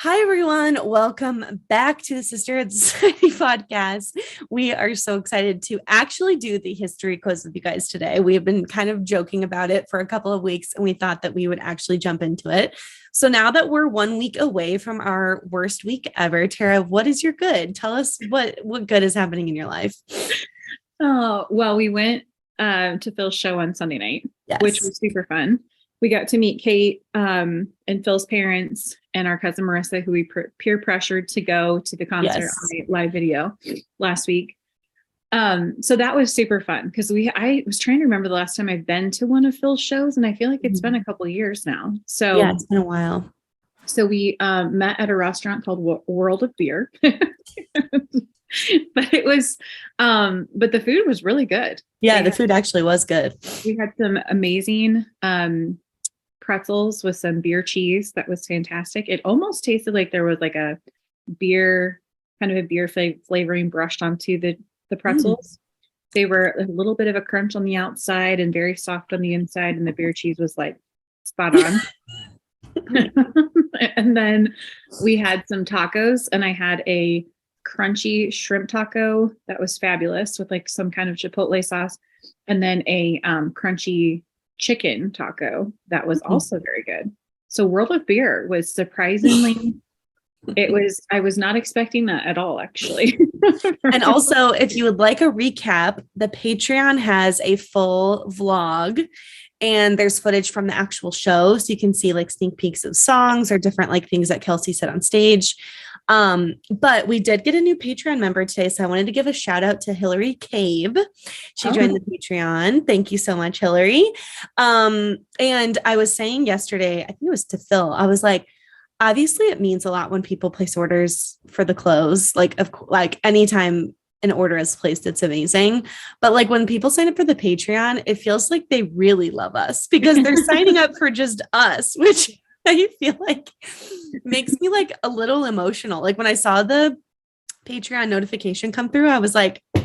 Hi, everyone. Welcome back to the Sisterhood Society podcast. We are so excited to actually do the history quiz with you guys today. We have been kind of joking about it for a couple of weeks, and we thought that we would actually jump into it. So now that we're 1 week away from our worst week ever, Tara, what is your good? Tell us what good is happening in your life. Oh, well, we went to Phil's show on Sunday night, which Yes. was super fun. We got to meet Kate and Phil's parents and our cousin Marissa, who we peer pressured to go to the concert Yes. on a live video last week. So that was super fun because I was trying to remember the last time I've been to one of Phil's shows, and I feel like it's been a couple of years now. So yeah, it's been a while. So we met at a restaurant called World of Beer. But it was but the food was really good. Yeah, the food actually was good. We had some amazing pretzels with some beer cheese that was fantastic. It almost tasted like there was like a beer flavoring brushed onto the pretzels. They were a little bit of a crunch on the outside and very soft on the inside, and the beer cheese was like spot on. And then we had some tacos, and I had a crunchy shrimp taco that was fabulous with like some kind of chipotle sauce, and then a crunchy chicken taco that was also very good. So World of Beer was surprisingly I was not expecting that at all, actually. And also, if you would like a recap, the Patreon has a full vlog and there's footage from the actual show. So you can see like sneak peeks of songs or different like things that Kelsey said on stage. But we did get a new Patreon member today. So I wanted to give a shout out to Hillary Cave. She joined the Patreon. Thank you so much, Hillary. And I was saying yesterday, I think it was to Phil, I was like, obviously it means a lot when people place orders for the clothes. Like anytime an order is placed, it's amazing. But like when people sign up for the Patreon, it feels like they really love us because they're signing up for just us, which I feel like makes me like a little emotional. Like when I saw the Patreon notification come through, I was like, oh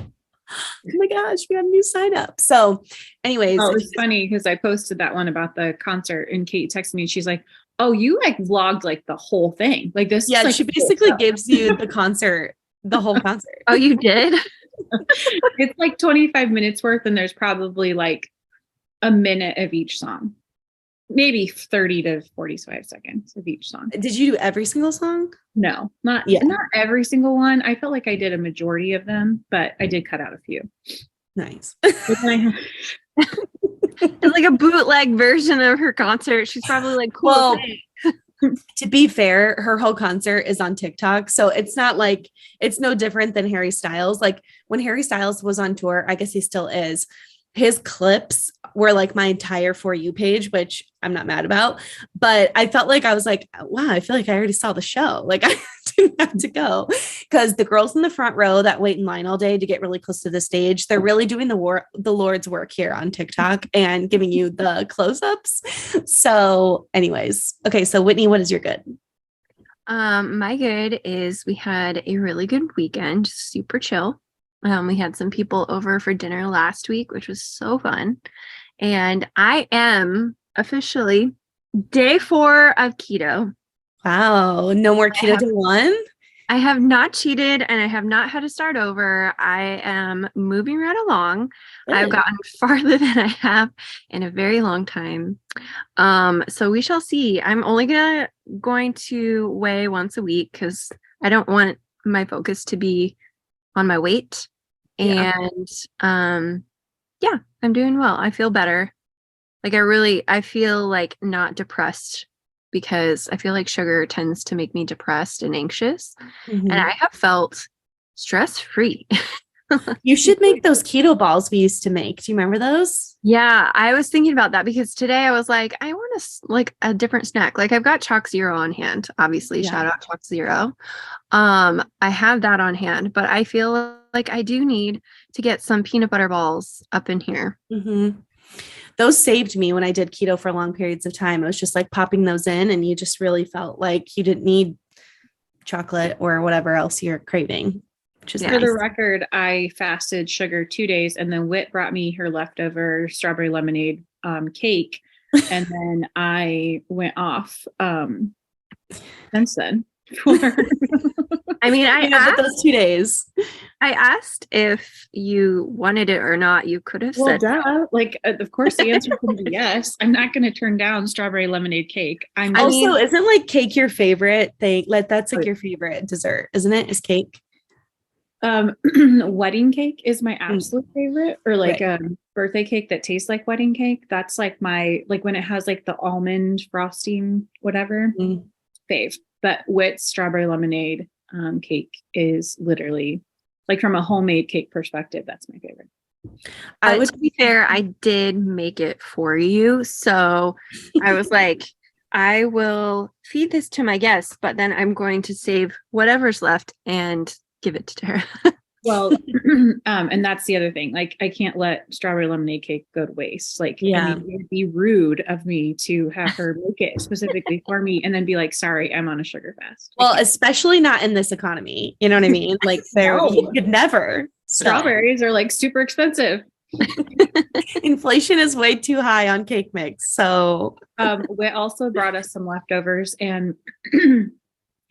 my gosh, we got a new sign up. So anyways, it was funny because I posted that one about the concert and Kate texted me and she's like, oh, you like vlogged like the whole thing. Like this. Yeah, like she basically gives you the concert, the whole concert. Oh, you did? It's like 25 minutes worth, and there's probably like a minute of each song. Maybe 30 to 45 seconds of each song. Did you do every single song? No, not every single one. I felt like I did a majority of them, but I did cut out a few. Nice. It's like a bootleg version of her concert. She's probably like, cool. Well, to be fair, her whole concert is on TikTok. So it's not like, it's no different than Harry Styles. Like when Harry Styles was on tour, I guess he still is. His clips were like my entire For You page, which I'm not mad about. But I felt like I was like, wow, I feel like I already saw the show. Like I didn't have to go because the girls in the front row that wait in line all day to get really close to the stage, they're really doing the Lord's work here on TikTok and giving you the close-ups. So anyways, okay. So Whitney, what is your good? My good is we had a really good weekend, super chill. We had some people over for dinner last week, which was so fun. And I am officially day 4 of keto. Wow. No more keto day 1? I have not cheated and I have not had to start over. I am moving right along. Good. I've gotten farther than I have in a very long time. So we shall see. I'm only going to weigh once a week because I don't want my focus to be on my weight. And yeah, I'm doing well. I feel better. Like I feel like not depressed because I feel like sugar tends to make me depressed and anxious. And I have felt stress-free. You should make those keto balls we used to make. Do you remember those? Yeah, I was thinking about that because today I was like, I want like a different snack. Like I've got Chalk Zero on hand, obviously. Yeah. Shout out Chalk Zero. I have that on hand, but I feel like I do need to get some peanut butter balls up in here. Those saved me when I did keto for long periods of time. It was just like popping those in and you just really felt like you didn't need chocolate or whatever else you're craving. For the record, I fasted sugar 2 days, and then Whit brought me her leftover strawberry lemonade cake, and then I went off since then. for I mean, but those 2 days. I asked if you wanted it or not. You could have well, said duh. Like, of course, the answer would be yes. I'm not going to turn down strawberry lemonade cake. Also, isn't like cake your favorite thing? Like that's like your favorite dessert, isn't it? Is cake? Wedding cake is my absolute favorite, or like Right. birthday cake that tastes like wedding cake. That's like my, like when it has like the almond frosting, whatever, fave. But with strawberry lemonade cake is literally like from a homemade cake perspective, that's my favorite. to be fair, I did make it for you. So I was like, I will feed this to my guests, but then I'm going to save whatever's left and give it to Tara. Well, and that's the other thing. Like, I can't let strawberry lemonade cake go to waste. Like, I mean, it would be rude of me to have her make it specifically for me and then be like, sorry, I'm on a sugar fast. Well, especially not in this economy. You know what I mean? Like you could never. Strawberries are like super expensive. Inflation is way too high on cake mix. So we also brought us some leftovers, and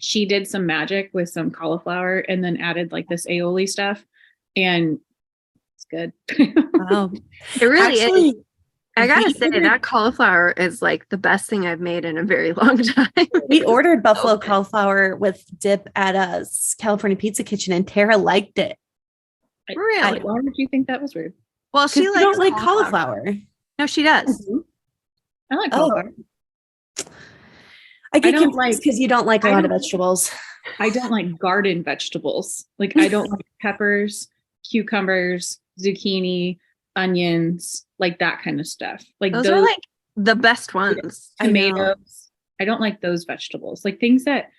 she did some magic with some cauliflower and then added like this aioli stuff, and it's good. Wow. It really is. I gotta say that cauliflower is like the best thing I've made in a very long time. We ordered buffalo cauliflower with dip at a California Pizza Kitchen, and Tara liked it. Really? Why would you think that was weird? Well, she likes don't like cauliflower. No, she does. I like cauliflower. I get confused because you don't like a lot of vegetables. I don't like garden vegetables. Like, I don't like peppers, cucumbers, zucchini, onions, like that kind of stuff. Like those are like the best ones. Tomatoes. I don't like those vegetables. Like things that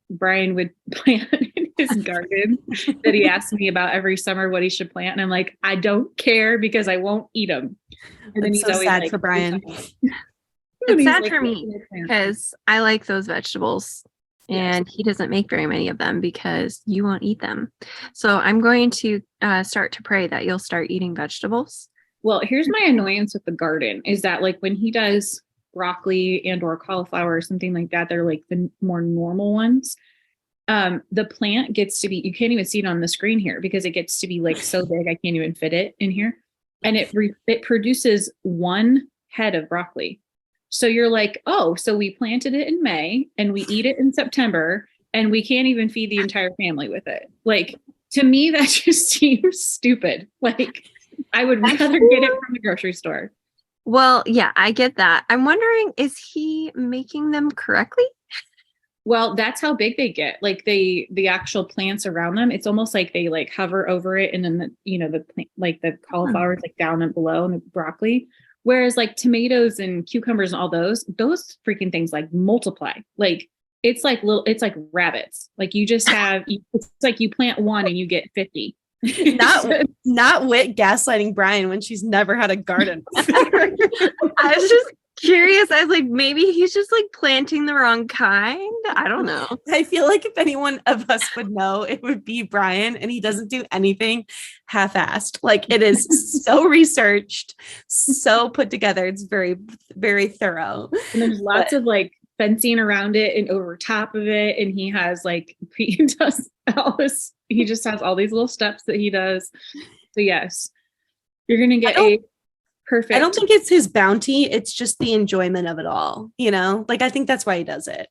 Brian would plant in his garden that he asks me about every summer what he should plant. And I'm like, I don't care because I won't eat them. And then he's so always sad like, for Brian. It's sad for me because I like those vegetables and he doesn't make very many of them because you won't eat them. So I'm going to start to pray that you'll start eating vegetables. Well, here's my annoyance with the garden is that like when he does broccoli and or cauliflower or something like that, they're like the more normal ones. The plant gets to be, you can't even see it on the screen here because it gets to be like so big I can't even fit it in here. And it produces one head of broccoli. So you're like, oh, so we planted it in May and we eat it in September and we can't even feed the entire family with it. Like, to me, that just seems stupid. Like, I would rather get it from the grocery store. Well, yeah, I get that. I'm wondering, is he making them correctly? Well, that's how big they get. Like the actual plants around them, it's almost like they like hover over it, and then the cauliflower is like down and below, and the broccoli. Whereas like tomatoes and cucumbers and all those freaking things like multiply. Like it's like rabbits. Like you just have, it's like you plant one and you get 50. Not Wit gaslighting Brian when she's never had a garden. I was just curious. I was like, maybe he's just like planting the wrong kind. I don't know. I feel like if anyone of us would know, it would be Brian, and he doesn't do anything half-assed. Like it is so researched, so put together. It's very, very thorough. And there's lots of like fencing around it and over top of it. And he has like, he does all this. He just has all these little steps that he does. So yes, you're going to get a perfect. I don't think it's his bounty. It's just the enjoyment of it all. You know, like I think that's why he does it.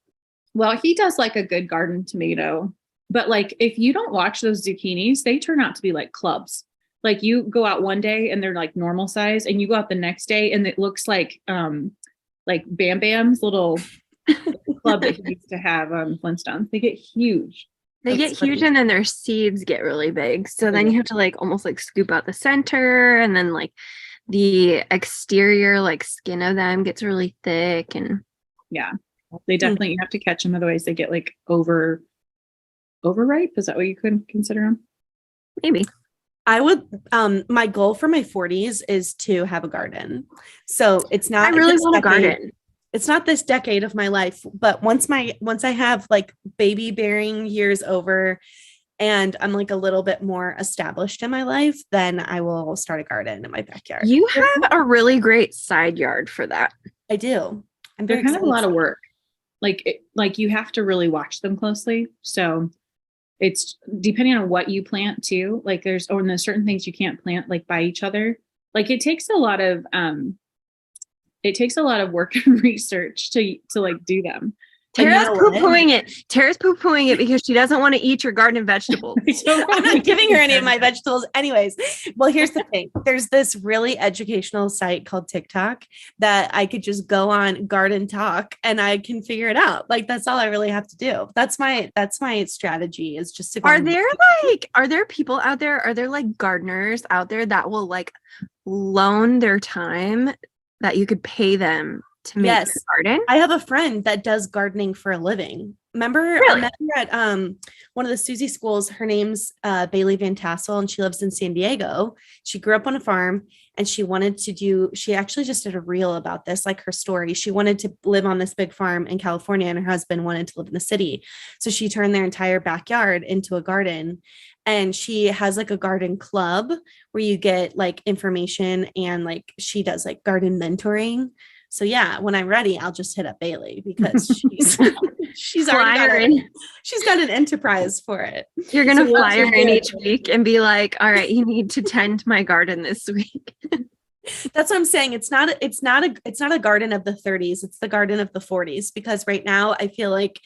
Well, he does like a good garden tomato, but like if you don't watch those zucchinis, they turn out to be like clubs. Like you go out one day and they're like normal size, and you go out the next day and it looks like Bam Bam's little club that he used to have on Flintstones. They get huge. They get huge, and then their seeds get really big. So then you have to like almost like scoop out the center, and then like the exterior like skin of them gets really thick. And yeah, they definitely you have to catch them, otherwise they get like overripe. Is that what you could consider them? Maybe. I would my goal for my 40s is to have a garden. So it's not I really want a garden. It's not this decade of my life, but once I have like baby bearing years over and I'm like a little bit more established in my life, then I will start a garden in my backyard. You have a really great side yard for that. I do. I'm very kind of a lot of work. like you have to really watch them closely. So it's depending on what you plant too. Like there's certain things you can't plant like by each other. Like it takes a lot of work and research to like do them. Tara's poo-pooing it. Tara's poo-pooing it because she doesn't want to eat your garden vegetables. I'm not giving her any of my vegetables. Anyways, well, here's the thing. There's this really educational site called TikTok that I could just go on Garden Talk and I can figure it out. Like that's all I really have to do. That's my strategy is just to go. Are there people out there? Are there like gardeners out there that will like loan their time that you could pay them to make a garden? I have a friend that does gardening for a living. Remember, I met her at one of the Susie schools. Her name's Bailey Van Tassel, and she lives in San Diego. She grew up on a farm, and she actually just did a reel about this, like her story. She wanted to live on this big farm in California, and her husband wanted to live in the city. So she turned their entire backyard into a garden. And she has like a garden club where you get like information, and like she does like garden mentoring. So yeah, when I'm ready, I'll just hit up Bailey because she's already got an enterprise for it. You're gonna fly her in each week and be like, all right, you need to tend my garden this week. That's what I'm saying. It's not a garden of the 30s. It's the garden of the 40s, because right now I feel like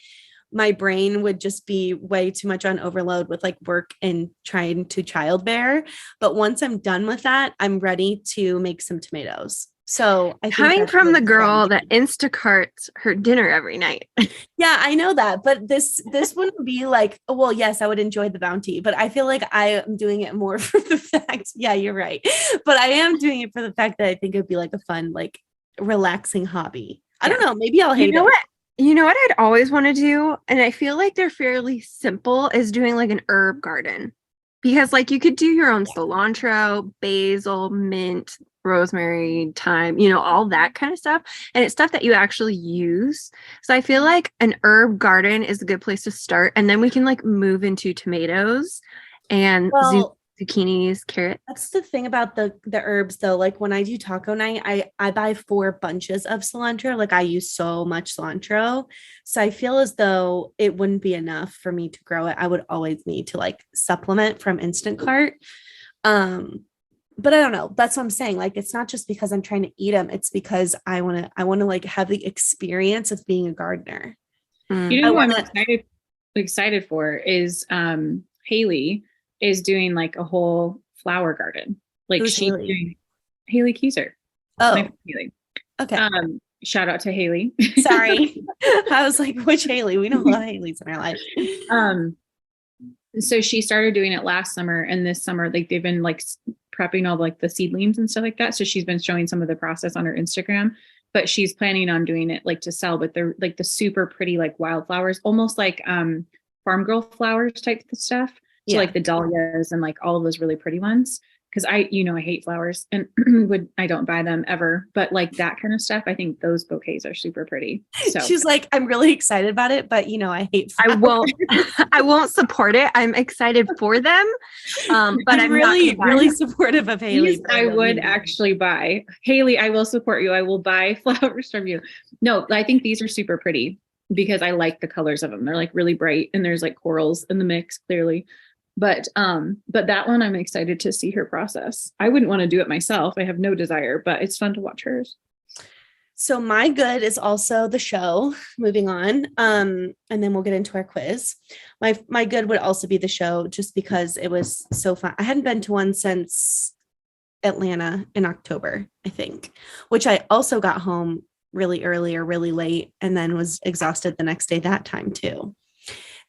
my brain would just be way too much on overload with like work and trying to childbear. But once I'm done with that, I'm ready to make some tomatoes. So I think coming from the girl that Instacarts her dinner every night. Yeah, I know that. But this wouldn't be like, well, yes, I would enjoy the bounty, but I feel like I am doing it more for the fact. Yeah, you're right. But I am doing it for the fact that I think it'd be like a fun, like relaxing hobby. I don't know. Maybe I'll hate it. You know what I'd always want to do, and I feel like they're fairly simple, is doing like an herb garden. Because like you could do your own cilantro, basil, mint, rosemary, thyme, all that kind of stuff. And it's stuff that you actually use. So I feel like an herb garden is a good place to start. And then we can like move into tomatoes and zucchinis, carrots. That's the thing about the herbs though. Like when I do taco night, I buy 4 bunches of cilantro. Like I use so much cilantro. So I feel as though it wouldn't be enough for me to grow it. I would always need to like supplement from Instacart. But I don't know. That's what I'm saying. Like, it's not just because I'm trying to eat them. It's because I want to like have the experience of being a gardener. You know what I'm excited for is Haley is doing like a whole flower garden. Like she's doing Haley Keyser. Oh, Haley. Okay. Shout out to Haley. Sorry. I was like, which Haley? We know a lot of Haleys in our life. So she started doing it last summer, and this summer, like they've been like prepping all like the seedlings and stuff like that. So she's been showing some of the process on her Instagram, but she's planning on doing it like to sell, but they're like the super pretty, like wildflowers, almost like farm girl flowers type of stuff. So like the dahlias and like all of those really pretty ones. Cause I hate flowers and I don't buy them ever, but like that kind of stuff. I think those bouquets are super pretty. So she's like, I'm really excited about it, but I hate flowers. I won't support it. I'm excited for them. But I'm really supportive of Haley. I would actually buy Haley. I will support you. I will buy flowers from you. No, I think these are super pretty because I like the colors of them. They're like really bright and there's like corals in the mix clearly. But that one, I'm excited to see her process. I wouldn't want to do it myself. I have no desire, but it's fun to watch hers. So my good is also the show. Moving on. And then we'll get into our quiz. My good would also be the show just because it was so fun. I hadn't been to one since Atlanta in October, I think, which I also got home really early or really late and then was exhausted the next day that time too.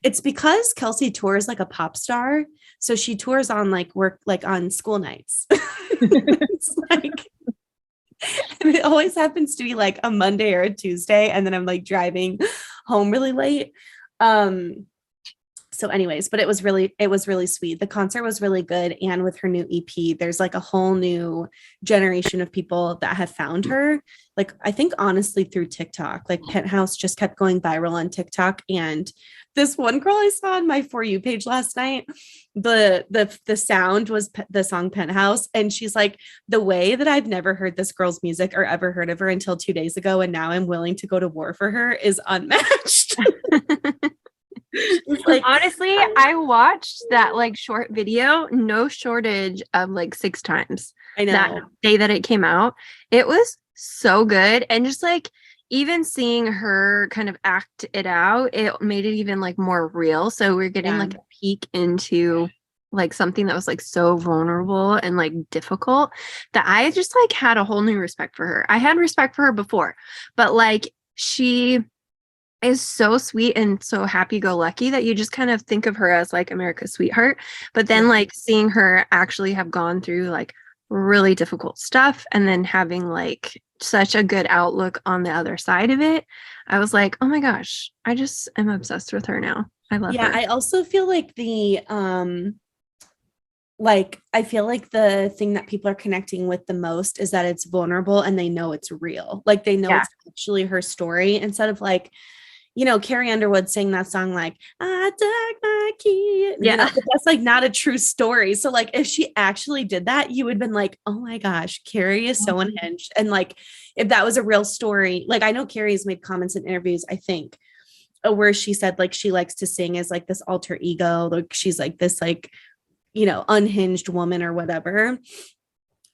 It's because Kelsey tours like a pop star. So she tours on like work, like on school nights. It's like, and it always happens to be like a Monday or a Tuesday. And then I'm like driving home really late. So So anyways, but it was really sweet. The concert was really good. And with her new EP, there's like a whole new generation of people that have found her. Like, I think honestly through TikTok, like Penthouse just kept going viral on TikTok. And this one girl I saw on my For You page last night, the sound was the song Penthouse. And she's like, the way that I've never heard this girl's music or ever heard of her until 2 days ago, and now I'm willing to go to war for her, is unmatched. Like, honestly, I watched that like short video, no shortage of like 6 times. I know. That day that it came out. It was so good. And just like even seeing her kind of act it out, it made it even like more real. So we're getting like a peek into like something that was like so vulnerable and like difficult that I just like had a whole new respect for her. I had respect for her before, but like she is so sweet and so happy-go-lucky that you just kind of think of her as like America's sweetheart. But then like seeing her actually have gone through like really difficult stuff and then having like such a good outlook on the other side of it, I was like, oh my gosh, I just am obsessed with her now. I love her. I also feel like I feel like the thing that people are connecting with the most is that it's vulnerable and they know it's real. Like they know it's actually her story, instead of like, you know, Carrie Underwood sang that song like, I dug my key. Yeah. You know, but that's like not a true story. So like if she actually did that, you would have been like, oh my gosh, Carrie is so unhinged. And like if that was a real story, like I know Carrie's made comments in interviews, I think, where she said like she likes to sing as like this alter ego. Like she's like this like, you know, unhinged woman or whatever.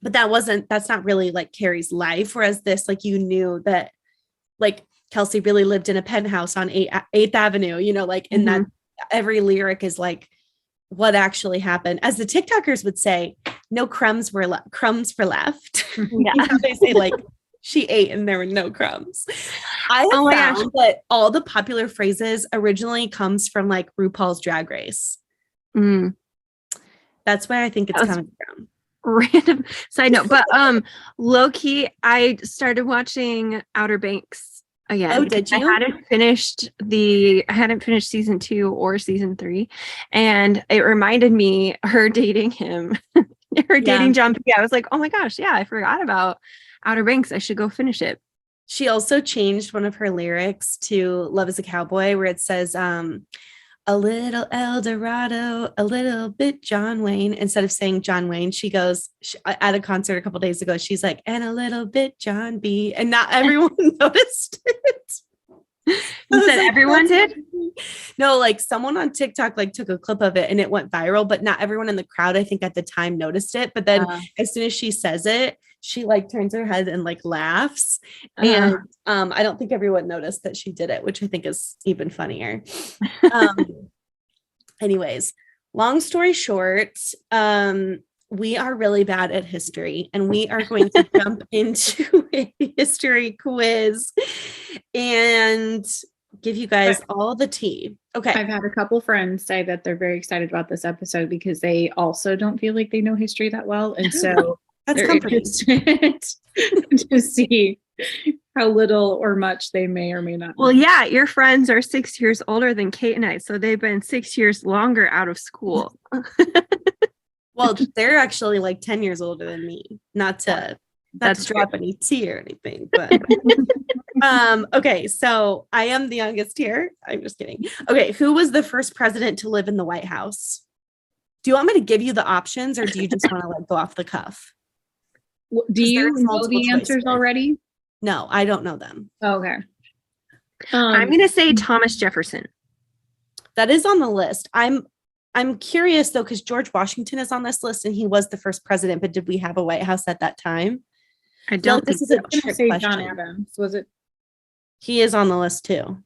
But that's not really like Carrie's life. Whereas this, like you knew that like Kelsey really lived in a penthouse on 8th Avenue, you know, like, and that every lyric is like what actually happened. As the TikTokers would say, no crumbs were left. Yeah. You know, they say like she ate and there were no crumbs. I have found that all the popular phrases originally comes from like RuPaul's Drag Race. That's where I think it's coming from. Random side note, but low key, I started watching Outer Banks again. Oh, did you? I hadn't finished season 2 or season 3, and it reminded me her dating him, dating John P. I was like, oh my gosh, yeah, I forgot about Outer Banks. I should go finish it. She also changed one of her lyrics to Love is a Cowboy, where it says, a little El Dorado, a little bit John Wayne. Instead of saying John Wayne, she goes at a concert a couple days ago, she's like, and a little bit John B. And not everyone noticed it. You said like, everyone did? No, like someone on TikTok like took a clip of it and it went viral, but not everyone in the crowd, I think at the time noticed it. But then as soon as she says it, she like turns her head and like laughs. And I don't think everyone noticed that she did it, which I think is even funnier. Anyways, long story short, we are really bad at history and we are going to jump into a history quiz and give you guys all the tea. Okay. I've had a couple friends say that they're very excited about this episode because they also don't feel like they know history that well. And so that's they're interested to see how little or much they may or may not know. Well, yeah, your friends are 6 years older than Kate and I, so they've been 6 years longer out of school. Well, they're actually like 10 years older than me. Not to drop any tea or anything, but okay, so I am the youngest here. I'm just kidding. Okay, who was the first president to live in the White House? Do you want me to give you the options or do you just want to like go off the cuff? Do you know the answers already? No, I don't know them. Oh, okay. I'm going to say Thomas Jefferson. That is on the list. I'm curious though, because George Washington is on this list and he was the first president, but did we have a White House at that time? I don't think this is a trick question. John Adams, was it? He is on the list too.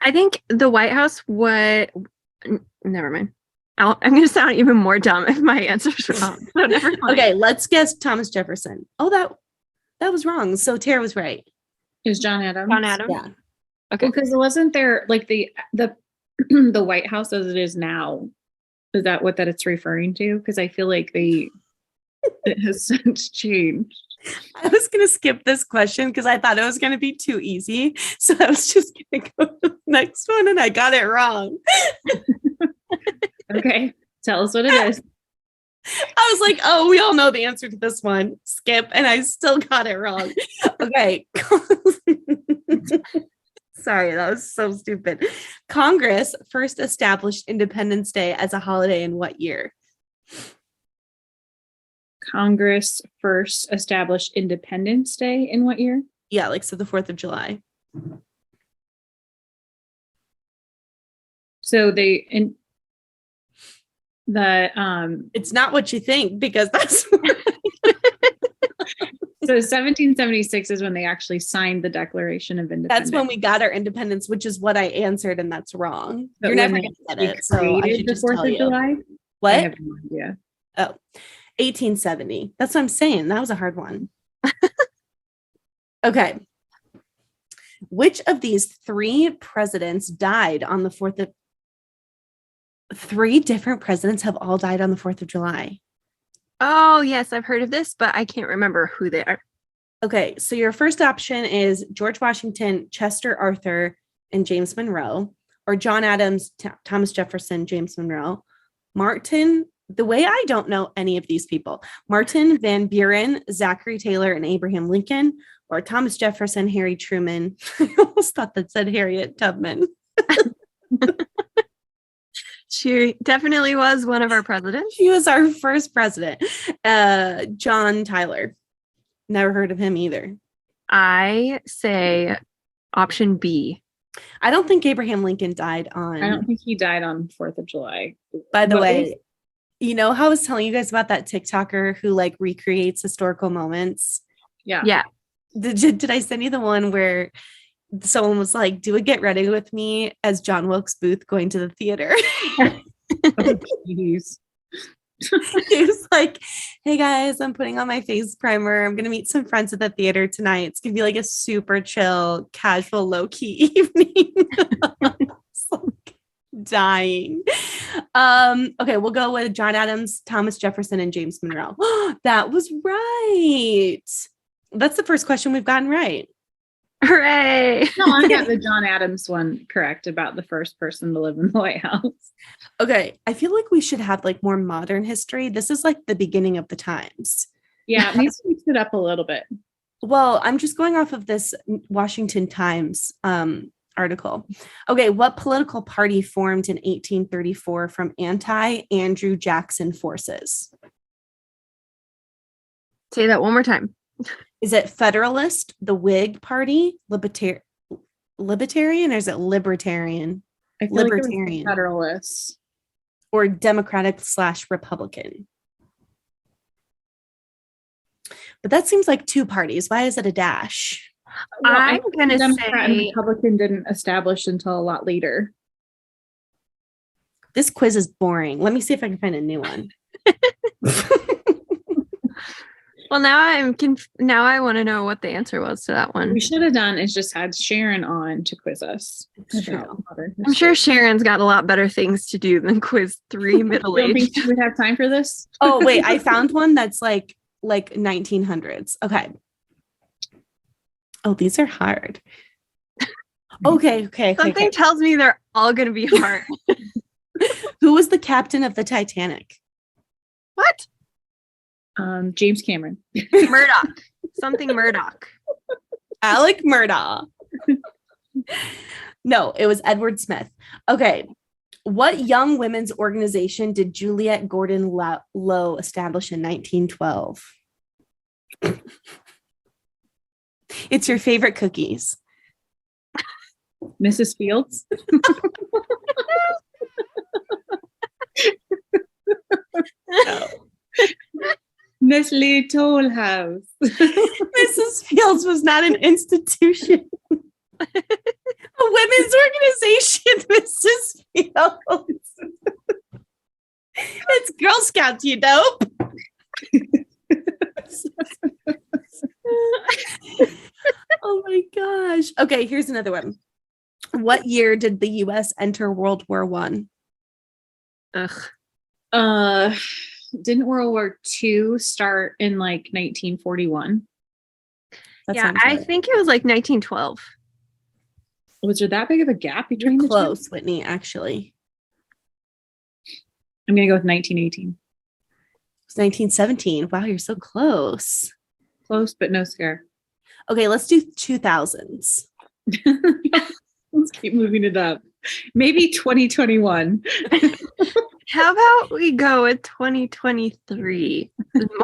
I think the White House never mind. I'm going to sound even more dumb if my answer's wrong. So never mind. Okay, let's guess Thomas Jefferson. Oh, that was wrong. So Tara was right. It was John Adams. John Adams? Yeah. Okay. Because it wasn't there like the the White House as it is now. Is that what it's referring to? Because I feel like it has since changed. I was going to skip this question because I thought it was going to be too easy. So I was just going to go to the next one and I got it wrong. Okay. Tell us what it is. I was like, oh, we all know the answer to this one. Skip. And I still got it wrong. Okay. Sorry, that was so stupid. Congress first established Independence Day as a holiday in what year? Congress first established Independence Day in what year? Yeah, like so the 4th of July. So it's not what you think because that's so 1776 is when they actually signed the Declaration of Independence. That's when we got our independence, which is what I answered, and that's wrong. But you're never gonna get it. So I should the just 4th tell of you. July? What? I have no idea. Oh, 1870. That's what I'm saying. That was a hard one. Okay. Which of these 3 presidents died on the 4th of 3 different presidents have all died on the 4th of July? Oh, yes, I've heard of this, but I can't remember who they are. Okay, so your first option is George Washington, Chester Arthur, and James Monroe, or John Adams, Thomas Jefferson, James Monroe. Martin, the way I don't know any of these people, Martin Van Buren, Zachary Taylor, and Abraham Lincoln, or Thomas Jefferson, Harry Truman. I almost thought that said Harriet Tubman. She definitely was one of our presidents. She was our first president. John Tyler. Never heard of him either. I say option B. I don't think Abraham Lincoln died on. I don't think he died on 4th of July. By the way, you know how I was telling you guys about that TikToker who like recreates historical moments? Yeah. Yeah. Did I send you the one where someone was like, do a get ready with me as John Wilkes Booth going to the theater? Jeez. He was like, hey guys, I'm putting on my face primer. I'm going to meet some friends at the theater tonight. It's going to be like a super chill, casual, low-key evening. Like dying. Okay, we'll go with John Adams, Thomas Jefferson, and James Monroe. That was right. That's the first question we've gotten right. Hooray! No, I got the John Adams one correct about the first person to live in the White House. Okay, I feel like we should have like more modern history. This is like the beginning of the times. Yeah, it needs to mix it up a little bit. Well, I'm just going off of this Washington Times article. Okay, what political party formed in 1834 from anti-Andrew Jackson forces? Say that one more time. Is it Federalist, the Whig Party, Libertarian, or is it Libertarian? I feel Libertarian. like it was the Federalists. Or Democratic/Republican? But that seems like 2 parties. Why is it a dash? Well, I'm going to Democrat and say Republican didn't establish until a lot later. This quiz is boring. Let me see if I can find a new one. well, now I want to know what the answer was to that one. What we should have done is just had Sharon on to quiz us. I'm sure Sharon's got a lot better things to do than quiz 3 middle-aged. Think she would have time for this? Oh, wait, I found one that's like 1900s. Okay. Oh, these are hard. Okay. Something tells me they're all going to be hard. Who was the captain of the Titanic? What? James Cameron. Murdoch. Something Murdoch. Alec Murdaugh. No, it was Edward Smith. Okay. What young women's organization did Juliette Gordon Low establish in 1912? It's your favorite cookies. Mrs. Fields. No. Nestle Toll House. Mrs. Fields was not an institution. A women's organization, Mrs. Fields. It's Girl Scouts, you dope. Oh my gosh. Okay, here's another one. What year did the US enter World War I? Ugh. didn't World War II start in like 1941? Yeah, I think it was like 1912. Was there that big of a gap You're between the two? close, Whitney, actually. I'm going to go with 1918. It's 1917. Wow, you're so close. Close, but no scare. Okay, let's do 2000s. Let's keep moving it up. Maybe 2021. How about we go with 2023?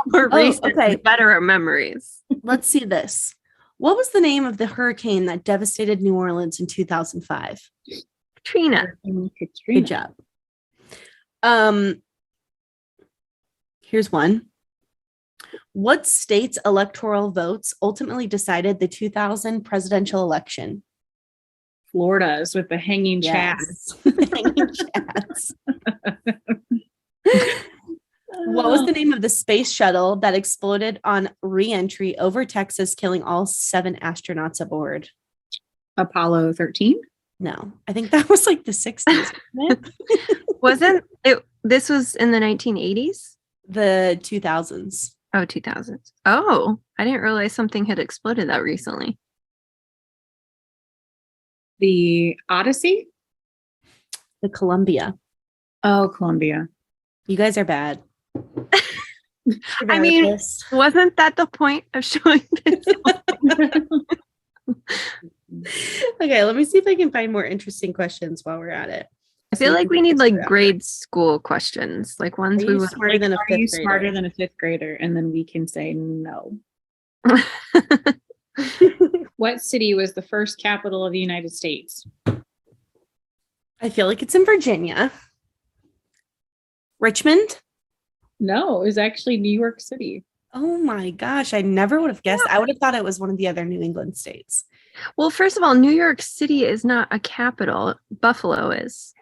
More recent, okay. better memories. Let's see this. What was the name of the hurricane that devastated New Orleans in 2005? Katrina. Good job. Here's one. What state's electoral votes ultimately decided the 2000 presidential election? Florida's with the hanging chads. Hanging chads. What was the name of the space shuttle that exploded on re-entry over Texas, killing all 7 astronauts aboard? Apollo 13? No, I think that was like the 60s. Wasn't it? This was in the 1980s? The 2000s. Oh, 2000s. Oh, I didn't realize something had exploded that recently. The Odyssey? The Columbia. Oh, Columbia. You guys are bad. I mean, wasn't that the point of showing this? Okay, let me see if I can find more interesting questions while we're at it. I feel like we need like grade school questions, like ones we would. Smarter than a Are fifth you grader? smarter than a fifth grader? And then we can say no. What city was the first capital of the United States? I feel like it's in Virginia. Richmond? No, it was actually New York City. Oh my gosh, I never would have guessed. I would have thought it was one of the other New England states. Well, first of all, New York City is not a capital. Buffalo is,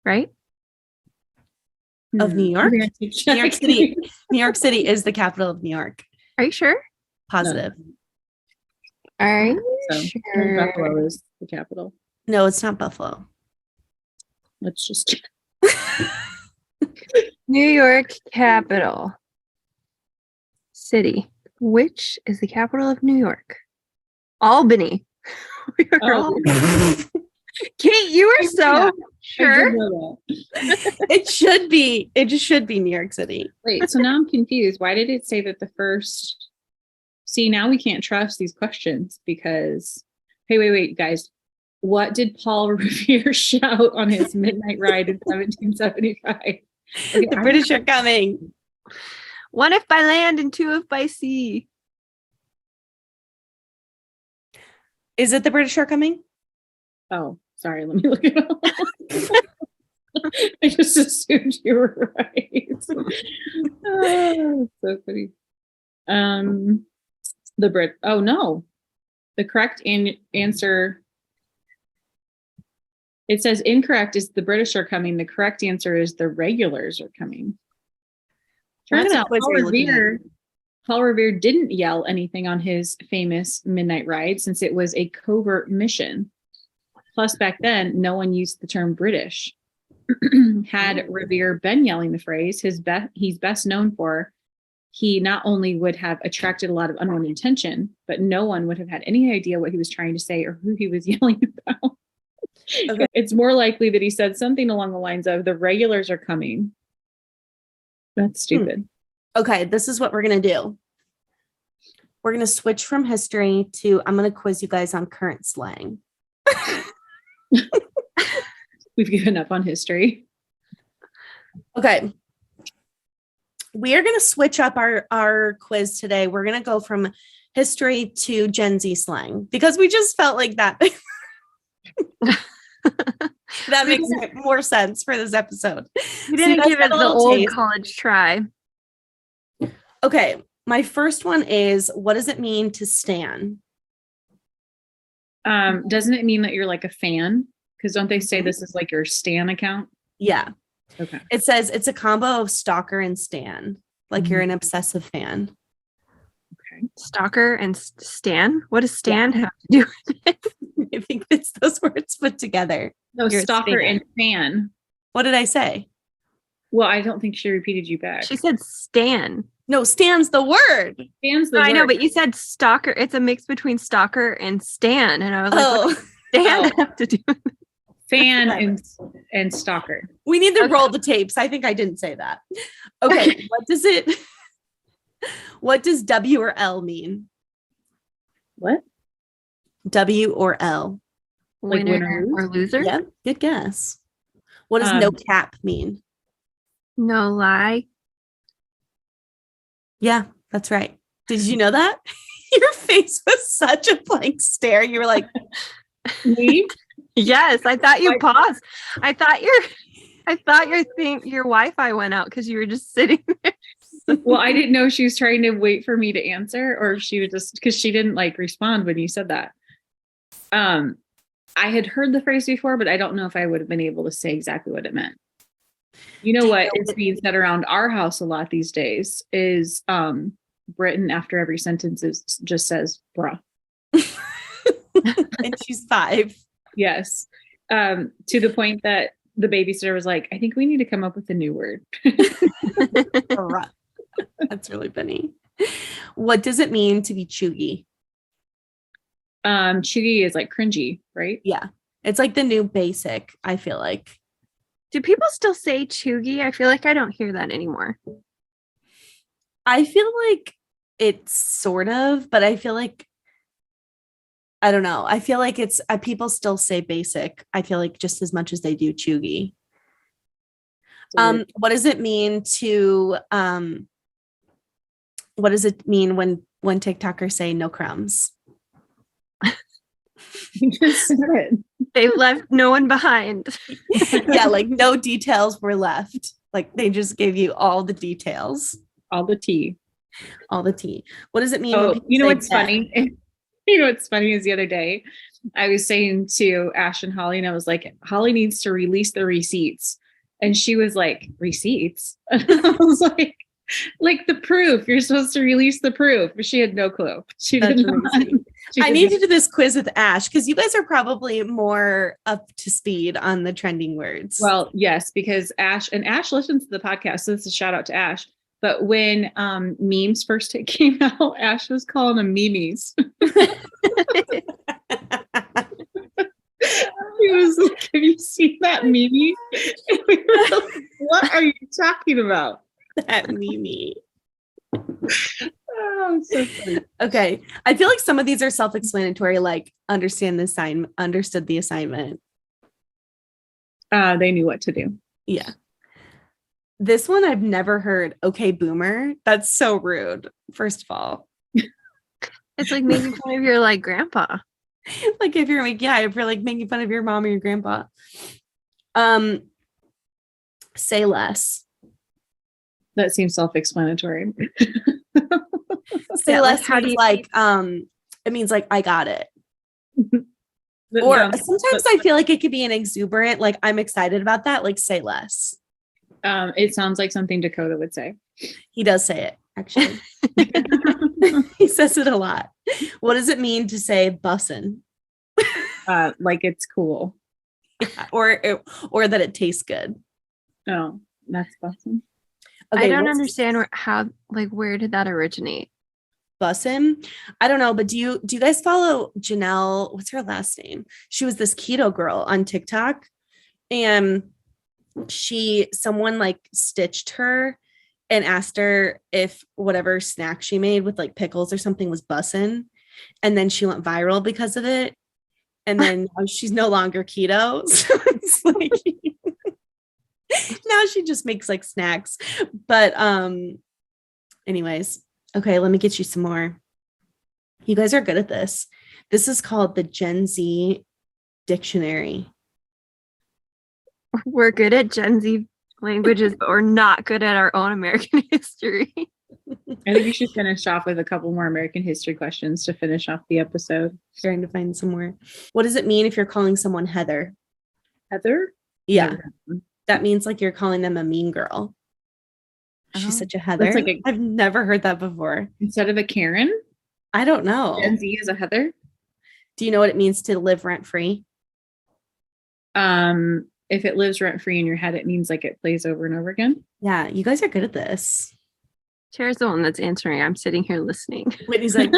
right? Of New York? New York City. New York City is the capital of New York. Are you sure? Positive. Are you sure? Buffalo is the capital. No, it's not Buffalo. Let's just check. New York capital city. Which is the capital of New York? Albany. Kate, you were so sure. It should be. It just should be New York City. Wait, so now I'm confused. Why did it say that the first? See, now we can't trust these questions because. Hey, wait, guys. What did Paul Revere shout on his midnight ride in 1775? Okay, the British are coming. 1 if by land and 2 if by sea. Is it the British are coming? Oh, sorry. Let me look it up. I just assumed you were right. Oh, so funny. The Brit. Oh no, the correct answer. It says incorrect is the British are coming. The correct answer is the regulars are coming. Turns out Paul Revere didn't yell anything on his famous midnight ride since it was a covert mission. Plus, back then, no one used the term British. Had Revere been yelling the phrase, he's best known for, he not only would have attracted a lot of unwanted attention, but no one would have had any idea what he was trying to say or who he was yelling about. Okay. It's more likely that he said something along the lines of, the regulars are coming. That's stupid. Okay, this is what we're going to do. We're going to switch from history to, I'm going to quiz you guys on current slang. We've given up on history. Okay. We are going to switch up our quiz today. We're going to go from history to Gen Z slang because we just felt like that. That makes more sense for this episode. We didn't give it the old college try. Okay, my first one is, what does it mean to stan? Doesn't it mean that you're like a fan? Because don't they say this is like your stan account? Yeah. Okay. It says it's a combo of stalker and stan, like you're an obsessive fan. Okay. Stalker and stan? What does stan have to do with it? I think it's those words put together. No, stalker and fan. What did I say? Well, I don't think she repeated you back. She said stan. No, stands the word. Stan's the I know, word. but you said stalker. It's a mix between stalker and stan. And I was like, what Oh, does stan have to do with it? Fan and stalker. we need to Okay. roll the tapes. I think I didn't say that. Okay, what does W or L mean? What? W or L? Like win Winner or lose? or loser? Yeah, good guess. What does no cap mean? No lie. Yeah, that's right. Did you know that? Your face was such a blank stare. You were like, Me? Yes, I thought you Like- paused. I thought your Wi-Fi went out because you were just sitting there. Well, I didn't know she was trying to wait for me to answer, or if she would just because she didn't like respond when you said that. I had heard the phrase before, but I don't know if I would have been able to say exactly what it meant. You know what is being said around our house a lot these days is Britain after every sentence just says bruh. and she's 5. Yes. To the point that the babysitter was like, I think we need to come up with a new word. Bruh. That's really funny. What does it mean to be chuggy? Chuggy is like cringy, right? Yeah, it's like the new basic, I feel like. Do people still say chuggy? I feel like I don't hear that anymore. I feel like it's sort of, but I feel like I don't know. I feel like it's people still say basic. I feel like just as much as they do chuggy. What does it mean to what does it mean when TikTokers say no crumbs? You just said it. They left no one behind. Yeah, like no details were left. Like they just gave you all the details, All the tea. all the tea. What does it mean? Oh, when people you know say what's bet? funny? You know what's funny is the other day I was saying to Ash and Holly, and I was like, Holly needs to release the receipts. And she was like, receipts? And I was like the proof. You're supposed to release the proof. But she had no clue. She That's didn't know. amazing. I need to do this quiz with Ash because you guys are probably more up to speed on the trending words. Well, yes, because Ash listens to the podcast. So this is a shout out to Ash. But when memes first came out, Ash was calling them memes. He was like, have you seen that meme? And we were like, what are you talking about? that Mimi. Oh, so funny. Okay. I feel like some of these are self-explanatory, like understood the assignment. They knew what to do. Yeah. This one I've never heard. Okay, boomer. That's so rude. First of all. It's like making fun of your like grandpa. Like if you're like making fun of your mom or your grandpa. Say less. That seems self-explanatory. Say Yeah, less like, how do means you- like it means like I got it. But Or no, sometimes I feel like it could be an exuberant, like I'm excited about that, like say less. it sounds like something Dakota would say. He does say it, actually. He says it a lot. What does it mean to say bussin'? Like it's cool. Or that it tastes good. Oh, that's awesome. Okay, I don't what's understand where did that originate? bussin'? I don't know, but do you guys follow Janelle? What's her last name? She was this keto girl on TikTok, and someone like stitched her and asked her if whatever snack she made with like pickles or something was bussin', and then she went viral because of it. And then now she's no longer keto. So it's like now she just makes like snacks. But anyways, okay, let me get you some more. You guys are good at this. This is called the Gen Z dictionary. We're good at Gen Z languages, but we're not good at our own American history. I think you should finish off with a couple more American history questions to finish off the episode. Trying to find some more. What does it mean if you're calling someone Heather? Heather? Yeah. That means like you're calling them a mean girl. Oh. She's such a Heather. like I've never heard that before. Instead of a Karen, I don't know. Gen Z is a Heather. Do you know what it means to live rent free? if it lives rent free in your head, it means like it plays over and over again. Yeah, you guys are good at this. Tara's the one that's answering. I'm sitting here listening. Whitney's like,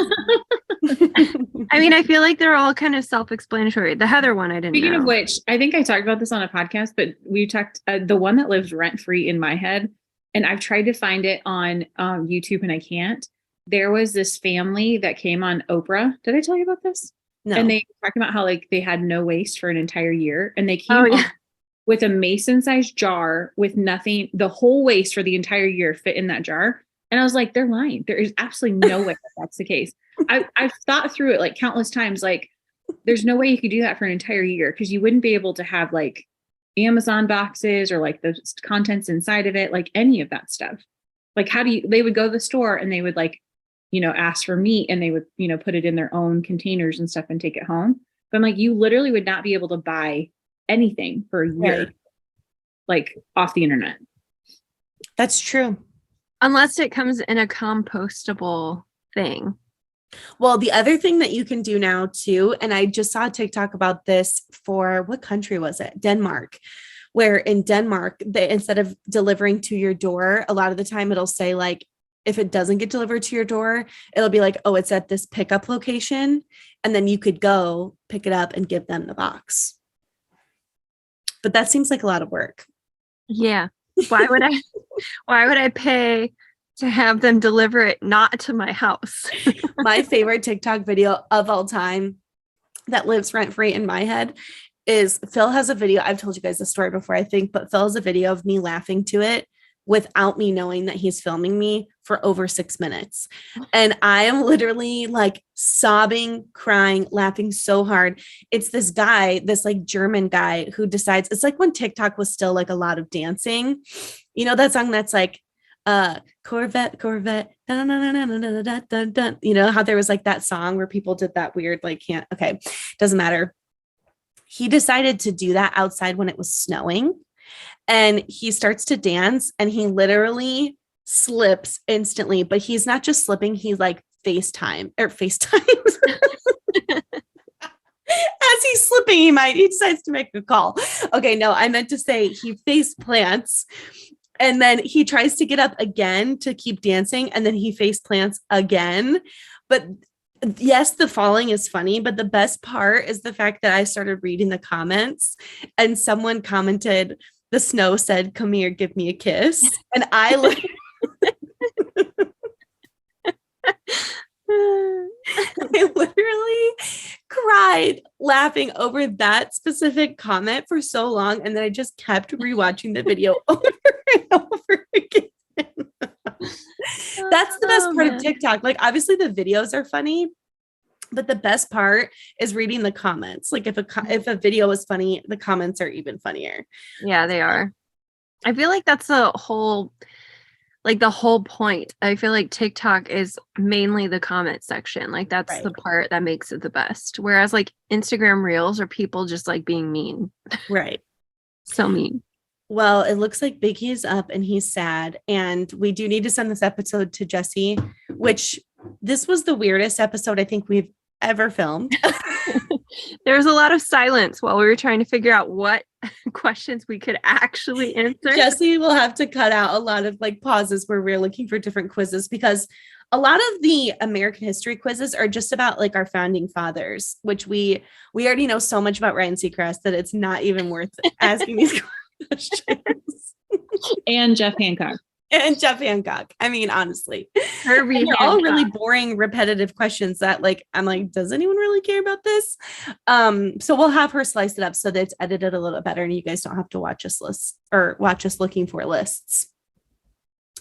I mean, I feel like they're all kind of self-explanatory. The Heather one, I didn't Speaking know. of which, I think I talked about this on a podcast, but we talked the one that lives rent free in my head, and I've tried to find it on YouTube and I can't. There was this family that came on Oprah. Did I tell you about this? no. And they talked about how like they had no waste for an entire year, and they came Oh, yeah. on with a mason-sized jar with nothing. The whole waste for the entire year fit in that jar. And I was like, they're lying. There is absolutely no way that's the case. I've thought through it like countless times. Like, there's no way you could do that for an entire year, because you wouldn't be able to have like Amazon boxes or like the contents inside of it, like any of that stuff. Like, how do you, they would go to the store and they would like, you know, ask for meat and they would, you know, put it in their own containers and stuff and take it home. But I'm like, you literally would not be able to buy anything for a year, Right. like off the internet. That's true. Unless it comes in a compostable thing. Well, the other thing that you can do now too, and I just saw a TikTok about this for what country was it? Denmark, where in Denmark, they, instead of delivering to your door, a lot of the time it'll say like, if it doesn't get delivered to your door, it'll be like, oh, it's at this pickup location. And then you could go pick it up and give them the box. But that seems like a lot of work. Yeah. Why would I pay to have them deliver it not to my house? My favorite TikTok video of all time that lives rent free in my head is Phil has a video. I've told you guys the story before, I think, but Phil has a video of me laughing to it without me knowing that he's filming me for over 6 minutes. And I am literally like sobbing, crying, laughing so hard. It's this guy, this like German guy who decides, it's like when TikTok was still like a lot of dancing. You know, that song that's like, Corvette, dun, dun, dun, dun, dun, dun, dun, dun. You know how there was like that song where people did that weird, like, can't, okay, doesn't matter. He decided to do that outside when it was snowing. And he starts to dance and he literally slips instantly, but he's not just slipping, he's like FaceTimes. As he's slipping, he decides to make a call. Okay, no, I meant to say he face plants and then he tries to get up again to keep dancing and then he face plants again. But yes, the falling is funny, but the best part is the fact that I started reading the comments and someone commented, the snow said, "Come here, give me a kiss." And I literally cried laughing over that specific comment for so long. And then I just kept rewatching the video over and over again. That's the best part of TikTok. Like, obviously the videos are funny, but the best part is reading the comments. Like if a video is funny, the comments are even funnier. Yeah, they are. I feel like that's the whole point. I feel like TikTok is mainly the comment section. Like that's Right. the part that makes it the best. Whereas like Instagram Reels are people just like being mean. Right. So mean. Well, it looks like Biggie's up and he's sad. And we do need to send this episode to Jesse, which this was the weirdest episode I think we've ever filmed. There was a lot of silence while we were trying to figure out what questions we could actually answer. Jesse will have to cut out a lot of like pauses where we're looking for different quizzes, because a lot of the American history quizzes are just about like our founding fathers, which we already know so much about Ryan Seacrest that it's not even worth asking these questions. And Jeff Hancock. And Jeff Hancock. I mean, honestly, Herbie they're all Hancock. really boring, repetitive questions that like, I'm like, does anyone really care about this? So we'll have her slice it up so that it's edited a little better and you guys don't have to watch us looking for lists.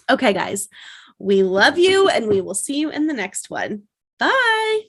Okay, guys, we love you and we will see you in the next one. Bye.